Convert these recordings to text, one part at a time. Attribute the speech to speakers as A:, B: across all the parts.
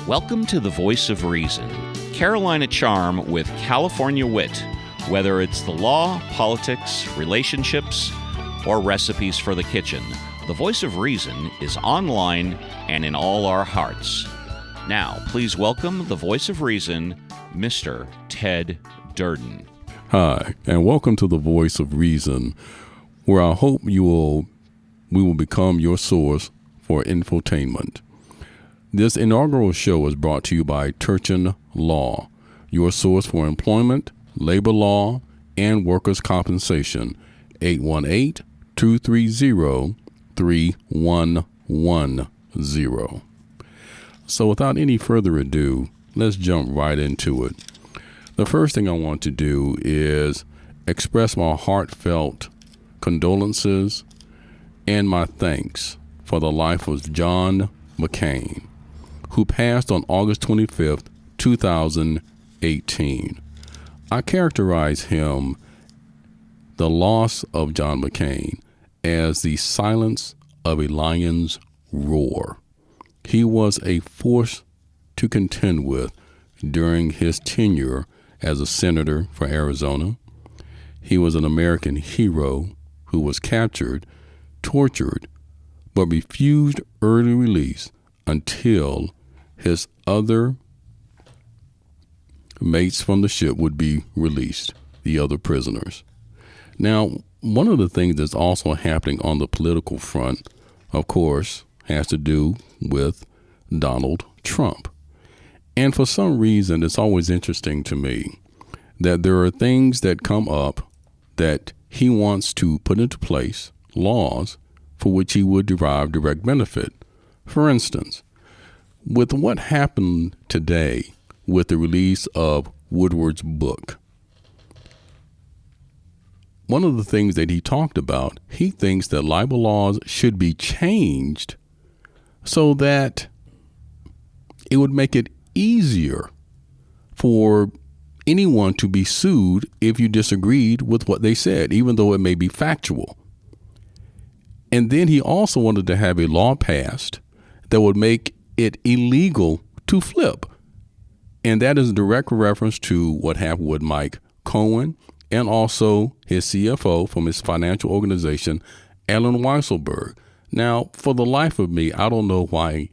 A: Welcome to the Voice of Reason, Carolina charm with California wit, whether it's the law, politics, relationships, or recipes for the kitchen. The Voice of Reason is online and in all our hearts. Now, please welcome the Voice of Reason, Mr. Ted Durden.
B: Hi, and welcome to the Voice of Reason, where I hope we will become your source for infotainment. This inaugural show is brought to you by Turchin Law, your source for employment, labor law, and workers' compensation. 818-230-3110. So without any further ado, let's jump right into it. The first thing I want to do is express my heartfelt condolences and my thanks for the life of John McCain, who passed on August 25th, 2018. I characterize him, the loss of John McCain, as the silence of a lion's roar. He was a force to contend with during his tenure as a senator for Arizona. He was an American hero who was captured, tortured, but refused early release until his other mates from the ship would be released, the other prisoners. Now, one of the things that's also happening on the political front, of course, has to do with Donald Trump. And for some reason, it's always interesting to me that there are things that come up that he wants to put into place, laws for which he would derive direct benefit. For instance, with what happened today with the release of Woodward's book, one of the things that he talked about, he thinks that libel laws should be changed so that it would make it easier for anyone to be sued if you disagreed with what they said, even though it may be factual. And then he also wanted to have a law passed that would make it illegal to flip. And that is a direct reference to what happened with Mike Cohen and also his CFO from his financial organization, Alan Weisselberg. Now, for the life of me, I don't know why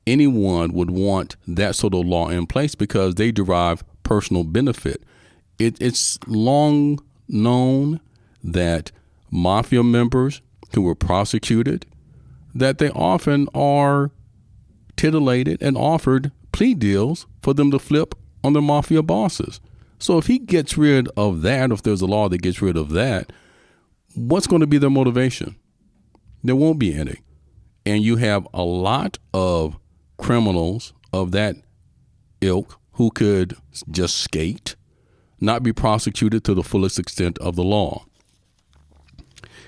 B: anyone would want that sort of law in place, because they derive personal benefit. It's long known that mafia members who were prosecuted, that they often are titillated and offered plea deals for them to flip on the mafia bosses. So if he gets rid of that, if there's a law that gets rid of that, what's going to be their motivation? There won't be any. And you have a lot of criminals of that ilk who could just skate, not be prosecuted to the fullest extent of the law.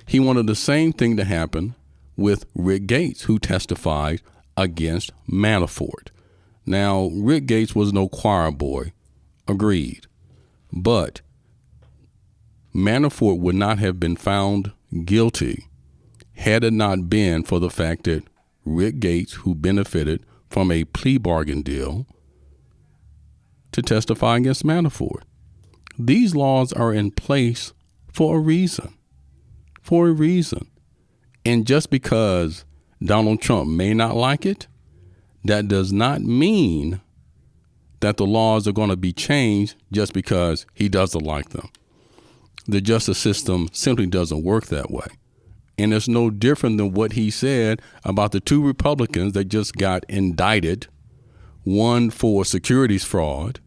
B: He wanted the same thing to happen with Rick Gates, who testified against Manafort. Now, Rick Gates was no choir boy, agreed, but Manafort would not have been found guilty had it not been for the fact that Rick Gates, who benefited from a plea bargain deal, to testify against Manafort. These laws are in place for a reason. For a reason. And just because Donald Trump may not like it, that does not mean that the laws are going to be changed just because he doesn't like them. The justice system simply doesn't work that way. And it's no different than what he said about the two Republicans that just got indicted, one for securities fraud,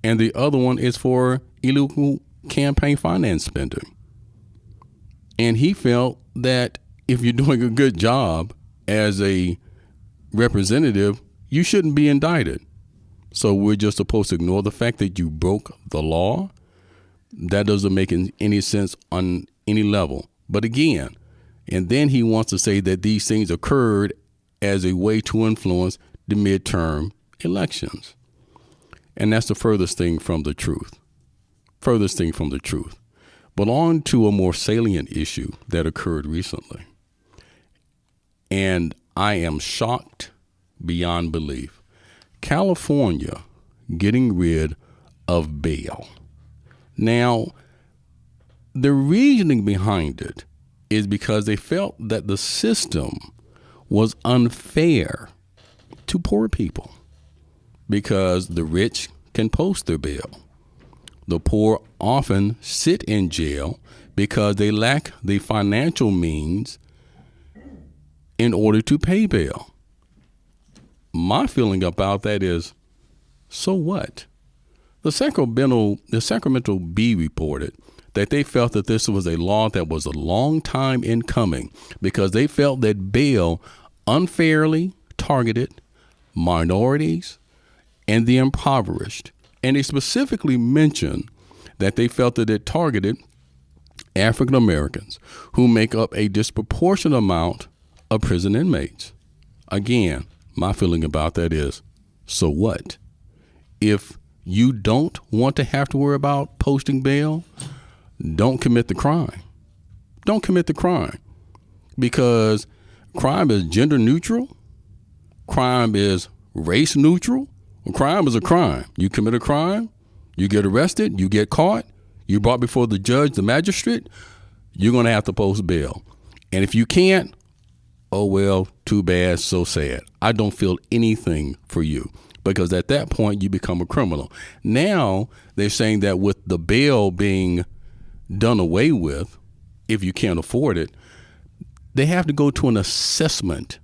B: and the other one is for illegal campaign finance spending. And he felt that if you're doing a good job as a representative, you shouldn't be indicted. So we're just supposed to ignore the fact that you broke the law? That doesn't make any sense on any level. But again, and then he wants to say that these things occurred as a way to influence the midterm elections. And that's the furthest thing from the truth. Furthest thing from the truth. But on to a more salient issue that occurred recently. And I am shocked beyond belief. California getting rid of bail. Now, the reasoning behind it is because they felt that the system was unfair to poor people because the rich can post their bail. The poor often sit in jail because they lack the financial means in order to pay bail. My feeling about that is, so what? The Sacramento Bee reported that they felt that this was a law that was a long time in coming because they felt that bail unfairly targeted minorities and the impoverished. And they specifically mentioned that they felt that it targeted African Americans who make up a disproportionate amount of prison inmates. Again, my feeling about that is, so what? If you don't want to have to worry about posting bail, don't commit the crime. Don't commit the crime, because crime is gender neutral. Crime is race neutral. Crime is a crime. You commit a crime, you get arrested, you get caught, you're brought before the judge, the magistrate, you're going to have to post bail. And if you can't, oh, well, too bad, so sad. I don't feel anything for you, because at that point you become a criminal. Now they're saying that with the bail being done away with, if you can't afford it, they have to go to an assessment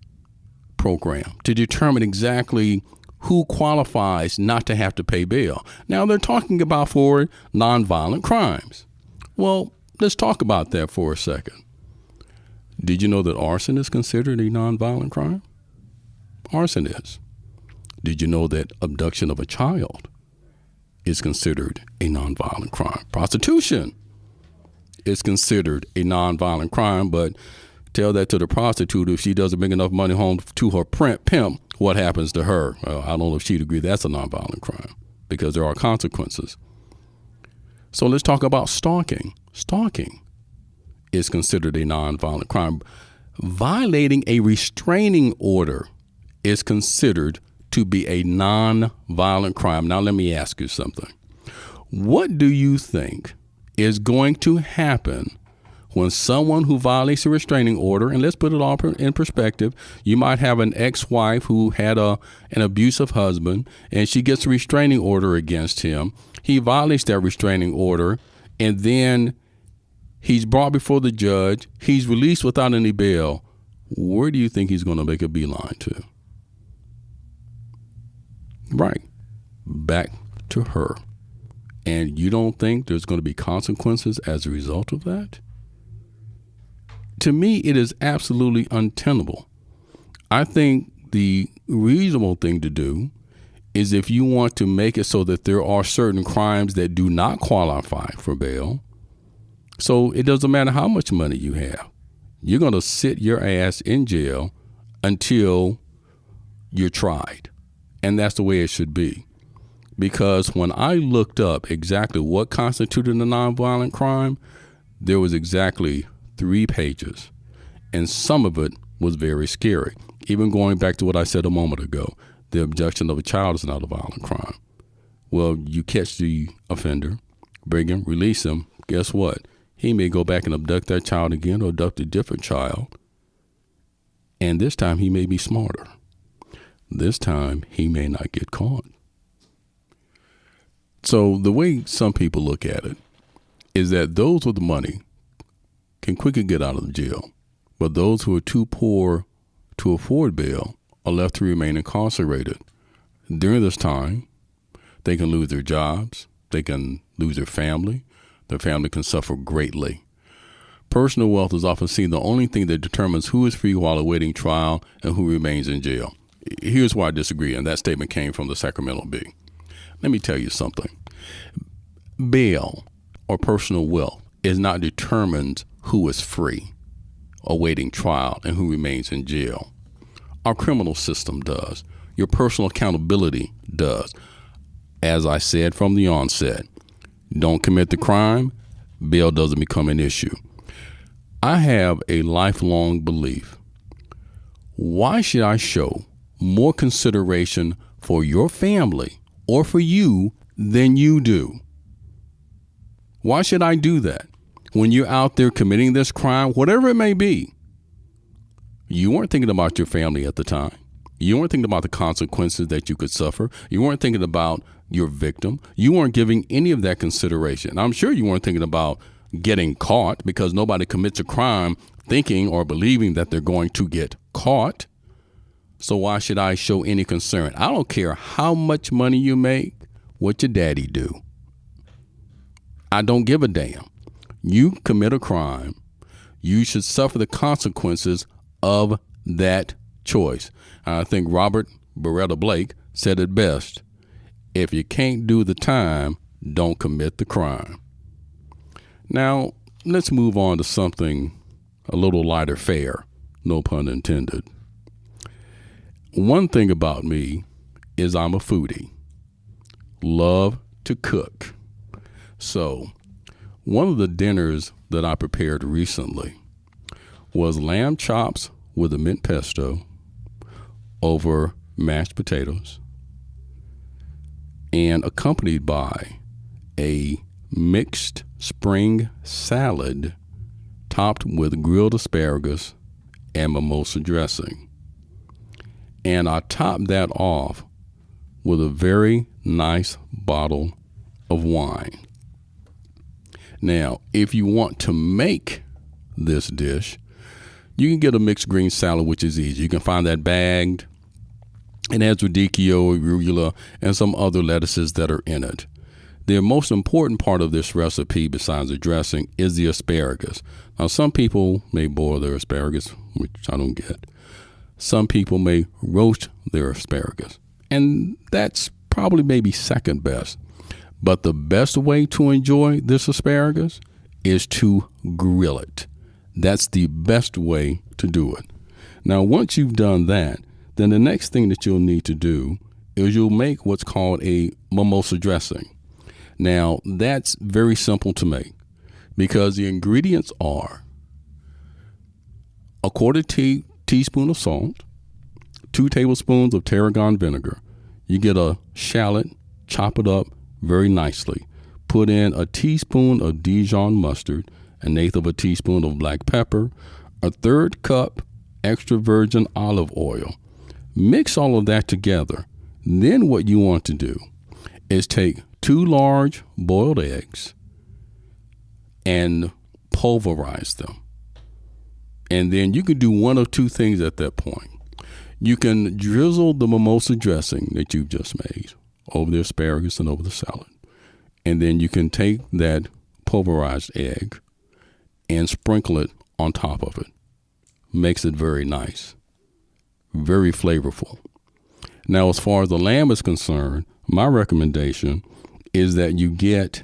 B: program to determine exactly who qualifies not to have to pay bail. Now they're talking about for nonviolent crimes. Well, let's talk about that for a second. Did you know that arson is considered a nonviolent crime? Arson is. Did you know that abduction of a child is considered a nonviolent crime? Prostitution is considered a nonviolent crime, but tell that to the prostitute, if she doesn't bring enough money home to her pimp, what happens to her? I don't know if she'd agree that's a nonviolent crime, because there are consequences. So let's talk about stalking. Stalking is considered a nonviolent crime. Violating a restraining order is considered to be a nonviolent crime. Now let me ask you something. What do you think is going to happen when someone who violates a restraining order, and let's put it all in perspective, you might have an ex-wife who had an abusive husband, and she gets a restraining order against him. He violates that restraining order, and then he's brought before the judge. He's released without any bail. Where do you think he's going to make a beeline to? Right. Back to her. And you don't think there's going to be consequences as a result of that? To me, it is absolutely untenable. I think the reasonable thing to do is, if you want to make it so that there are certain crimes that do not qualify for bail, so it doesn't matter how much money you have, you're going to sit your ass in jail until you're tried. And that's the way it should be. Because when I looked up exactly what constituted a nonviolent crime, there was exactly 3 pages, and some of it was very scary. Even going back to what I said a moment ago, the abduction of a child is not a violent crime. Well, you catch the offender, bring him, release him. Guess what? He may go back and abduct that child again, or abduct a different child. And this time he may be smarter. This time he may not get caught. So the way some people look at it is that those with the money can quickly get out of jail, but those who are too poor to afford bail are left to remain incarcerated. During this time, they can lose their jobs, they can lose their family can suffer greatly. Personal wealth is often seen the only thing that determines who is free while awaiting trial and who remains in jail. Here's why I disagree, and that statement came from the Sacramento Bee. Let me tell you something. Bail or personal wealth is not determined who is free, awaiting trial, and who remains in jail. Our criminal system does. Your personal accountability does. As I said from the onset, don't commit the crime, bail doesn't become an issue. I have a lifelong belief. Why should I show more consideration for your family or for you than you do. Why should I do that? When you're out there committing this crime, whatever it may be, you weren't thinking about your family at the time. You weren't thinking about the consequences that you could suffer. You weren't thinking about your victim. You weren't giving any of that consideration. I'm sure you weren't thinking about getting caught, because nobody commits a crime thinking or believing that they're going to get caught. So why should I show any concern? I don't care how much money you make, what your daddy do. I don't give a damn. You commit a crime, you should suffer the consequences of that choice. I think Robert Beretta Blake said it best: if you can't do the time, don't commit the crime. Now, let's move on to something a little lighter fare, no pun intended. One thing about me is I'm a foodie. Love to cook. So, one of the dinners that I prepared recently was lamb chops with a mint pesto over mashed potatoes, and accompanied by a mixed spring salad topped with grilled asparagus and mimosa dressing. And I topped that off with a very nice bottle of wine. Now, if you want to make this dish, you can get a mixed green salad, which is easy. You can find that bagged. It has radicchio, arugula, and some other lettuces that are in it. The most important part of this recipe, besides the dressing, is the asparagus. Now, some people may boil their asparagus, which I don't get. Some people may roast their asparagus, and that's probably maybe second best. But the best way to enjoy this asparagus is to grill it. That's the best way to do it. Now, once you've done that, then the next thing that you'll need to do is you'll make what's called a mimosa dressing. Now, that's very simple to make because the ingredients are a quarter teaspoon of salt, 2 tablespoons of tarragon vinegar. You get a shallot, chop it up very nicely. Put in a teaspoon of Dijon mustard, an eighth of a teaspoon of black pepper, a 1/3 cup extra virgin olive oil. Mix all of that together. Then what you want to do is take 2 large boiled eggs and pulverize them. And then you can do one of two things at that point. You can drizzle the mimosa dressing that you've just made over the asparagus and over the salad. And then you can take that pulverized egg and sprinkle it on top of it. Makes it very nice, very flavorful. Now, as far as the lamb is concerned, my recommendation is that you get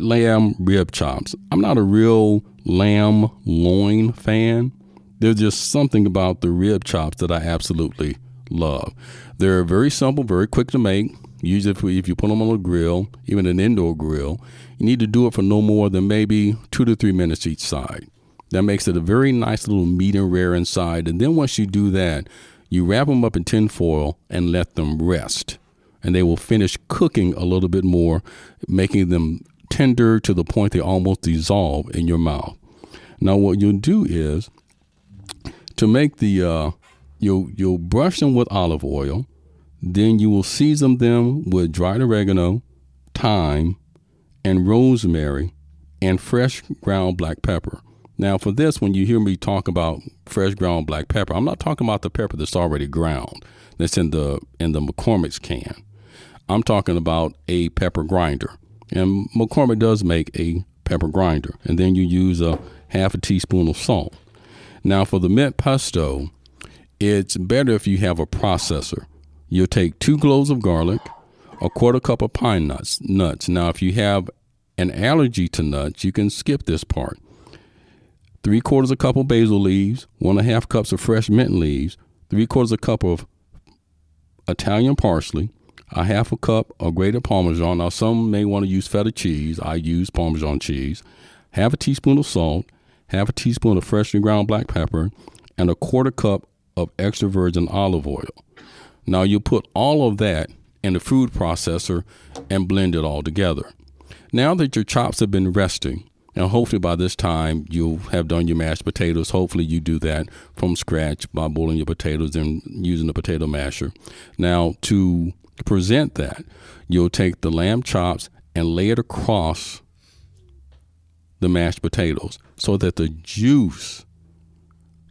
B: lamb rib chops. I'm not a real lamb loin fan. There's just something about the rib chops that I absolutely love. They're very simple, very quick to make. Usually if you put them on a grill, even an indoor grill, you need to do it for no more than maybe 2 to 3 minutes each side. That makes it a very nice little medium rare inside. And then once you do that, you wrap them up in tin foil and let them rest. And they will finish cooking a little bit more, making them tender to the point they almost dissolve in your mouth. Now, what you'll do is to make you'll brush them with olive oil. Then you will season them with dried oregano, thyme, and rosemary, and fresh ground black pepper. Now, for this, when you hear me talk about fresh ground black pepper, I'm not talking about the pepper that's already ground, that's in the McCormick's can. I'm talking about a pepper grinder. And McCormick does make a pepper grinder. And then you use a half a teaspoon of salt. Now, for the mint pesto, it's better if you have a processor. You'll take 2 cloves of garlic, a 1/4 cup of pine nuts. Now, if you have an allergy to nuts, you can skip this part. 3/4 cup of basil leaves, 1.5 cups of fresh mint leaves, 3/4 cup of Italian parsley, a 1/2 cup of grated Parmesan. Now, some may want to use feta cheese. I use Parmesan cheese. 1/2 teaspoon of salt, 1/2 teaspoon of freshly ground black pepper, and a 1/4 cup of extra virgin olive oil. Now you put all of that in the food processor and blend it all together. Now that your chops have been resting, and hopefully by this time you'll have done your mashed potatoes. Hopefully you do that from scratch by boiling your potatoes and using the potato masher. Now to present that, you'll take the lamb chops and lay it across the mashed potatoes so that the juice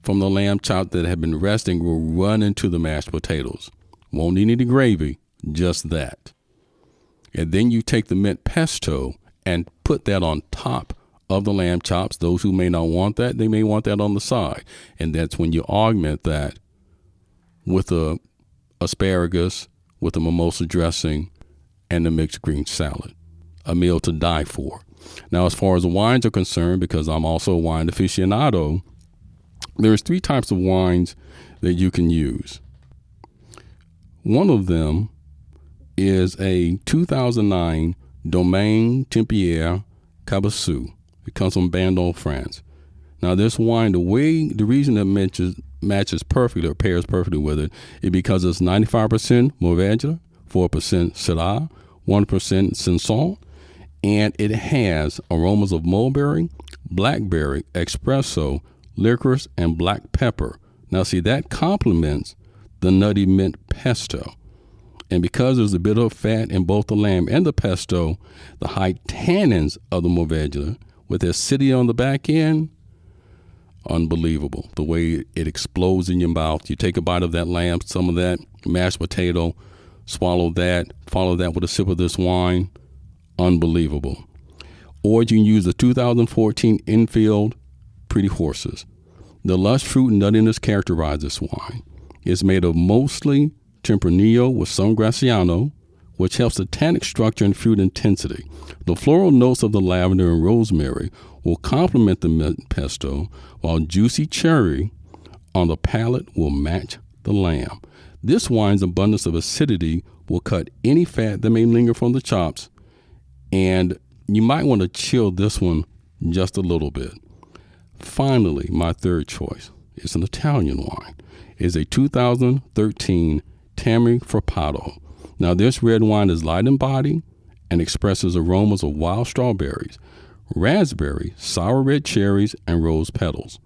B: from the lamb chop that have been resting will run into the mashed potatoes. Won't need any gravy, just that. And then you take the mint pesto and put that on top of the lamb chops. Those who may not want that, they may want that on the side. And that's when you augment that with the asparagus, with the mimosa dressing, and the mixed green salad. A meal to die for. Now, as far as wines are concerned, because I'm also a wine aficionado, there's 3 types of wines that you can use. One of them is a 2009 Domaine Tempier Cabossou. It comes from Bandol, France. Now, this wine, the reason it matches perfectly or pairs perfectly with it is because it's 95% Mourvedre, 4% Syrah, 1% Cinsault, and it has aromas of mulberry, blackberry, espresso, licorice, and black pepper. Now, see, that complements the nutty mint pesto. And because there's a bit of fat in both the lamb and the pesto, the high tannins of the Mourvedre with acidity on the back end, unbelievable. The way it explodes in your mouth. You take a bite of that lamb, some of that mashed potato, swallow that, follow that with a sip of this wine, unbelievable. Or you can use the 2014 Enfield Pretty Horses. The lush fruit and nuttiness characterize this wine. It's made of mostly Tempranillo with some Graciano, which helps the tannic structure and fruit intensity. The floral notes of the lavender and rosemary will complement the mint pesto, while juicy cherry on the palate will match the lamb. This wine's abundance of acidity will cut any fat that may linger from the chops, and you might want to chill this one just a little bit. Finally, my third choice is an Italian wine. It's a 2013 Tamari Frappato. Now, this red wine is light in body and expresses aromas of wild strawberries, raspberry, sour red cherries, and rose petals.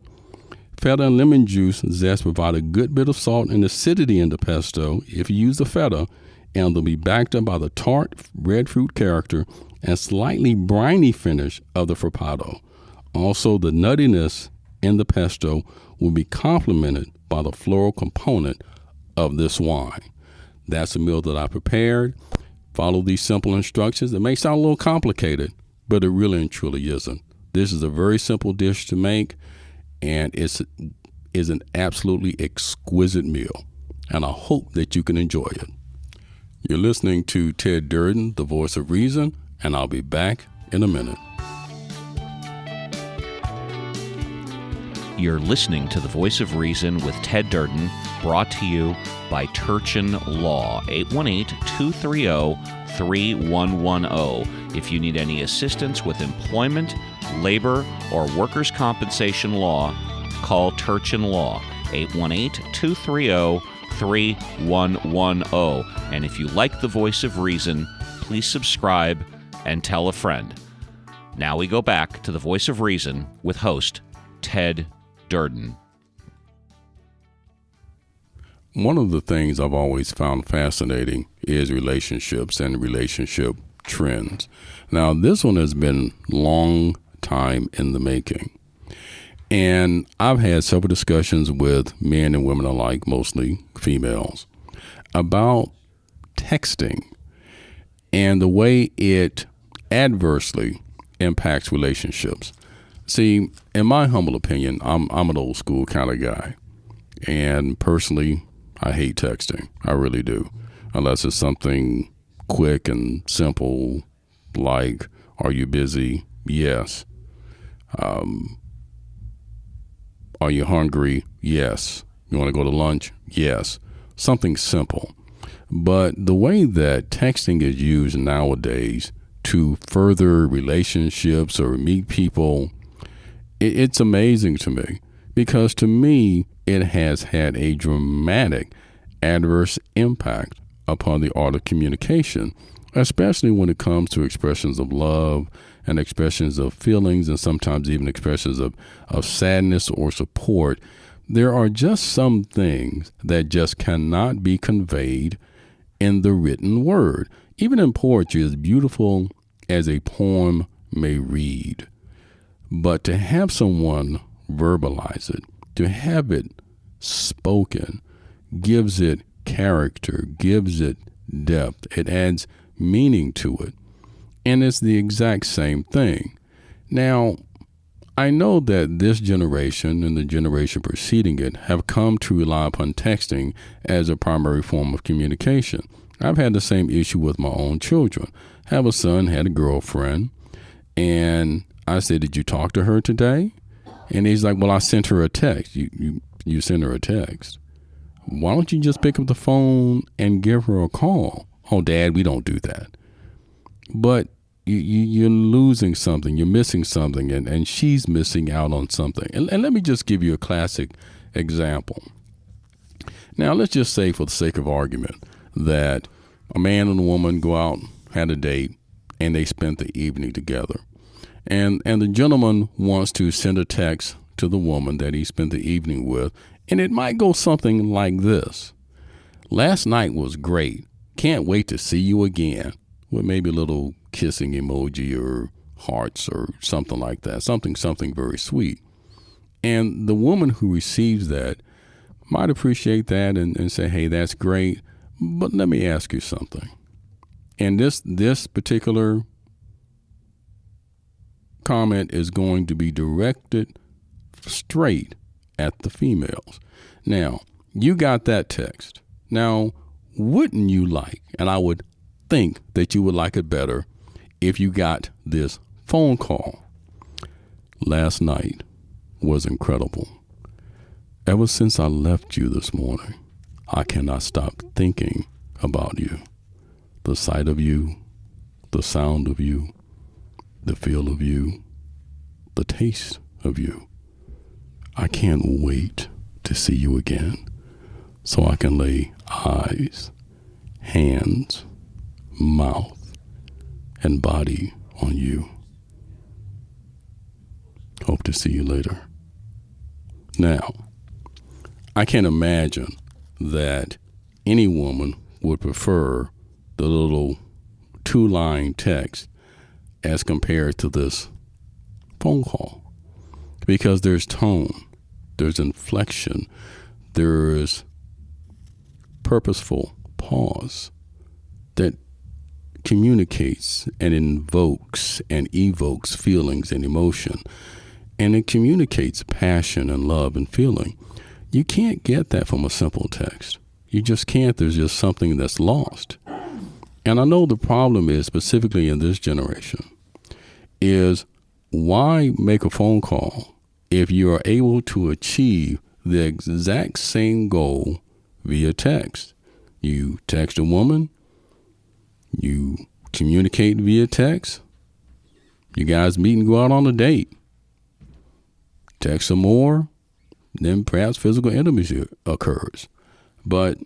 B: Feta and lemon juice zest provide a good bit of salt and acidity in the pesto if you use the feta, and they'll be backed up by the tart red fruit character and slightly briny finish of the Frappato. Also, the nuttiness in the pesto will be complemented by the floral component of this wine. That's a meal that I prepared. Follow these simple instructions. It may sound a little complicated, but it really and truly isn't. This is a very simple dish to make, and it is an absolutely exquisite meal, and I hope that you can enjoy it. You're listening to Ted Durden, the voice of reason, and I'll be back in a minute.
A: You're listening to The Voice of Reason with Ted Durden, brought to you by Turchin Law, 818-230-3110. If you need any assistance with employment, labor, or workers' compensation law, call Turchin Law, 818-230-3110. And if you like The Voice of Reason, please subscribe and tell a friend. Now we go back to The Voice of Reason with host Ted Durden.
B: One of the things I've always found fascinating is relationships and relationship trends. Now, this one has been long time in the making. And I've had several discussions with men and women alike, mostly females, about texting and the way it adversely impacts relationships. See, in my humble opinion, I'm an old school kind of guy. And personally, I hate texting. I really do. Unless it's something quick and simple, like, are you busy? Yes. Are you hungry? Yes. You want to go to lunch? Yes. Something simple. But the way that texting is used nowadays to further relationships or meet people, it's amazing to me, because to me, it has had a dramatic adverse impact upon the art of communication, especially when it comes to expressions of love and expressions of feelings and sometimes even expressions of sadness or support. There are just some things that just cannot be conveyed in the written word. Even in poetry, as beautiful as a poem may read, but to have someone verbalize it, to have it spoken, gives it character, gives it depth. It adds meaning to it. And it's the exact same thing. Now, I know that this generation and the generation preceding it have come to rely upon texting as a primary form of communication. I've had the same issue with my own children. I have a son, had a girlfriend, and I said, "Did you talk to her today?" And he's like, "Well, I sent her a text." You sent her a text. Why don't you just pick up the phone and give her a call? "Oh, Dad, we don't do that." But you're losing something, you're missing something, and she's missing out on something. And let me just give you a classic example. Now, let's just say, for the sake of argument, that a man and a woman go out, had a date, and they spent the evening together. And the gentleman wants to send a text to the woman that he spent the evening with, and it might go something like this: "Last night was great. Can't wait to see you again," with maybe a little kissing emoji or hearts or something like that, something very sweet. And the woman who receives that might appreciate that and say, "Hey, that's great, but let me ask you something." And this particular comment is going to be directed straight at the females. Now, you got that text. Now, wouldn't you like, and I would think that you would like it better if you got this phone call: "Last night was incredible. Ever since I left you this morning, I cannot stop thinking about you. The sight of you, the sound of you, the feel of you, the taste of you. I can't wait to see you again so I can lay eyes, hands, mouth, and body on you. Hope to see you later." Now, I can imagine that any woman would prefer the little 2-line text as compared to this phone call, because there's tone, there's inflection, there's purposeful pause that communicates and invokes and evokes feelings and emotion, and it communicates passion and love and feeling. You can't get that from a simple text. You just can't. There's just something that's lost. And I know the problem is, specifically in this generation, is why make a phone call if you are able to achieve the exact same goal via text? You text a woman, you communicate via text, you guys meet and go out on a date, text some more, then perhaps physical intimacy occurs. But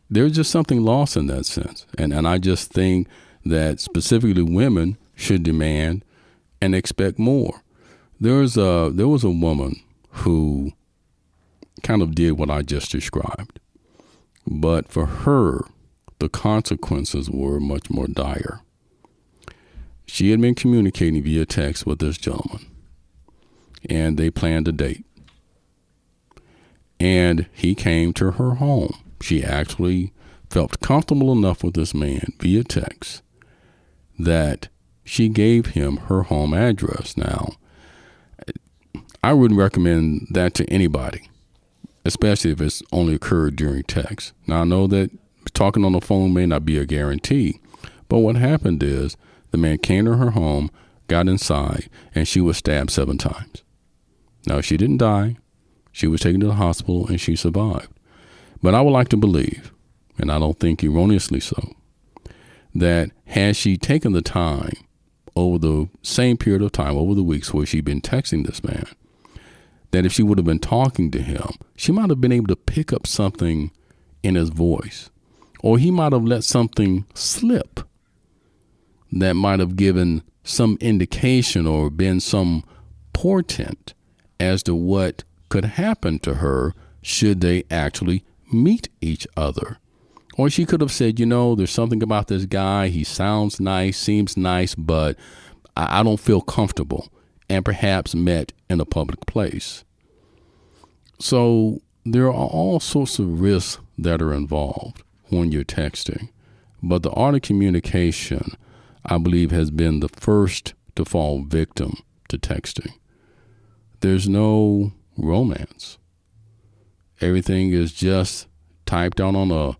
B: there's just something lost in that sense. And I just think that specifically women should demand and expect more. There was a woman who kind of did what I just described. But for her, the consequences were much more dire. She had been communicating via text with this gentleman, and they planned a date. And he came to her home. She actually felt comfortable enough with this man via text that she gave him her home address. Now, I wouldn't recommend that to anybody, especially if it's only occurred during text. Now, I know that talking on the phone may not be a guarantee, but what happened is the man came to her home, got inside, and she was stabbed 7 times. Now, she didn't die. She was taken to the hospital, and she survived. But I would like to believe, and I don't think erroneously so, that had she taken the time over the same period of time, over the weeks where she'd been texting this man, that if she would have been talking to him, she might have been able to pick up something in his voice, or he might have let something slip that might have given some indication or been some portent as to what could happen to her should they actually meet each other. Or she could have said, there's something about this guy. He sounds nice, seems nice, but I don't feel comfortable, and perhaps met in a public place. So there are all sorts of risks that are involved when you're texting. But the art of communication, I believe, has been the first to fall victim to texting. There's no romance. Everything is just typed out on a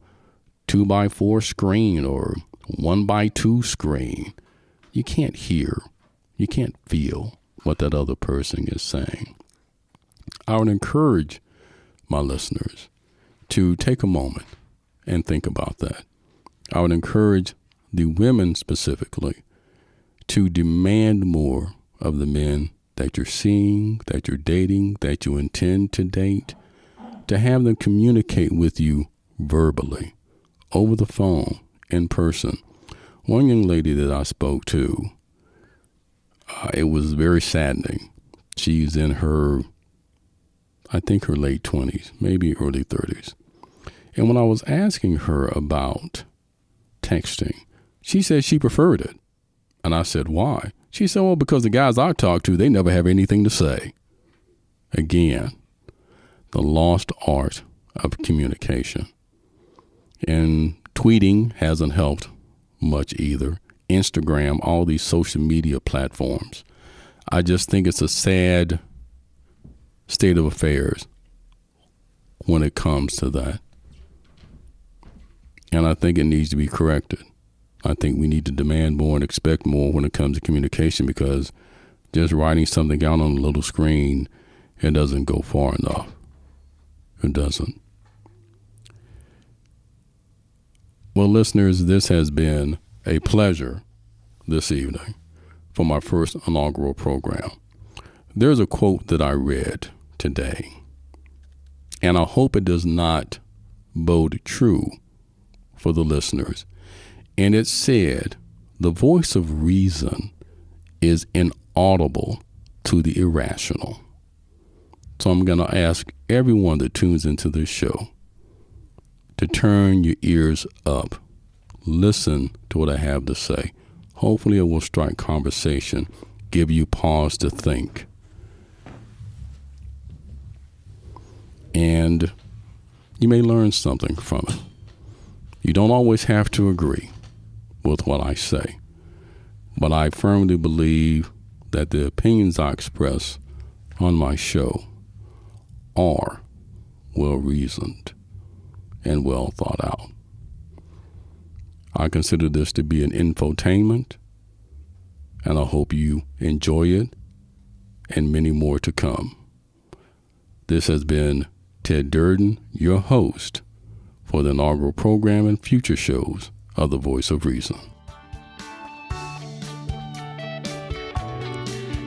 B: 2x4 screen or 1x2 screen. You can't hear, you can't feel what that other person is saying. I would encourage my listeners to take a moment and think about that. I would encourage the women specifically to demand more of the men that you're seeing, that you're dating, that you intend to date, to have them communicate with you verbally, over the phone, in person. One young lady that I spoke to, it was very saddening. She's in her, I think her late 20s, maybe early 30s. And when I was asking her about texting, she said she preferred it. And I said, why? She said, well, because the guys I talk to, they never have anything to say. Again, the lost art of communication. And tweeting hasn't helped much either. Instagram, all these social media platforms. I just think it's a sad state of affairs when it comes to that. And I think it needs to be corrected. I think we need to demand more and expect more when it comes to communication, because just writing something out on a little screen, it doesn't go far enough. It doesn't. Well, listeners, this has been a pleasure this evening for my first inaugural program. There's a quote that I read today, and I hope it does not bode true for the listeners. And it said, the voice of reason is inaudible to the irrational. So I'm going to ask everyone that tunes into this show to turn your ears up. Listen to what I have to say. Hopefully it will strike conversation, give you pause to think. And you may learn something from it. You don't always have to agree with what I say, but I firmly believe that the opinions I express on my show are well-reasoned and well thought out. I consider this to be an infotainment, and I hope you enjoy it, and many more to come. This has been Ted Durden, your host for the inaugural program and future shows of The Voice of Reason.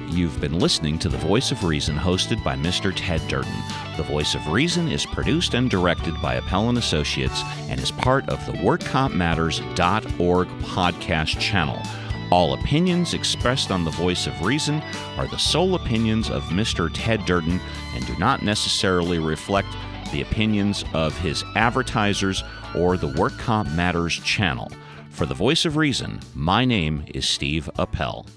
A: You've been listening to The Voice of Reason, hosted by Mr. Ted Durden. The Voice of Reason is produced and directed by Appel & Associates and is part of the WorkCompMatters.org podcast channel. All opinions expressed on The Voice of Reason are the sole opinions of Mr. Ted Durden and do not necessarily reflect the opinions of his advertisers or the WorkComp Matters channel. For The Voice of Reason, my name is Steve Appel.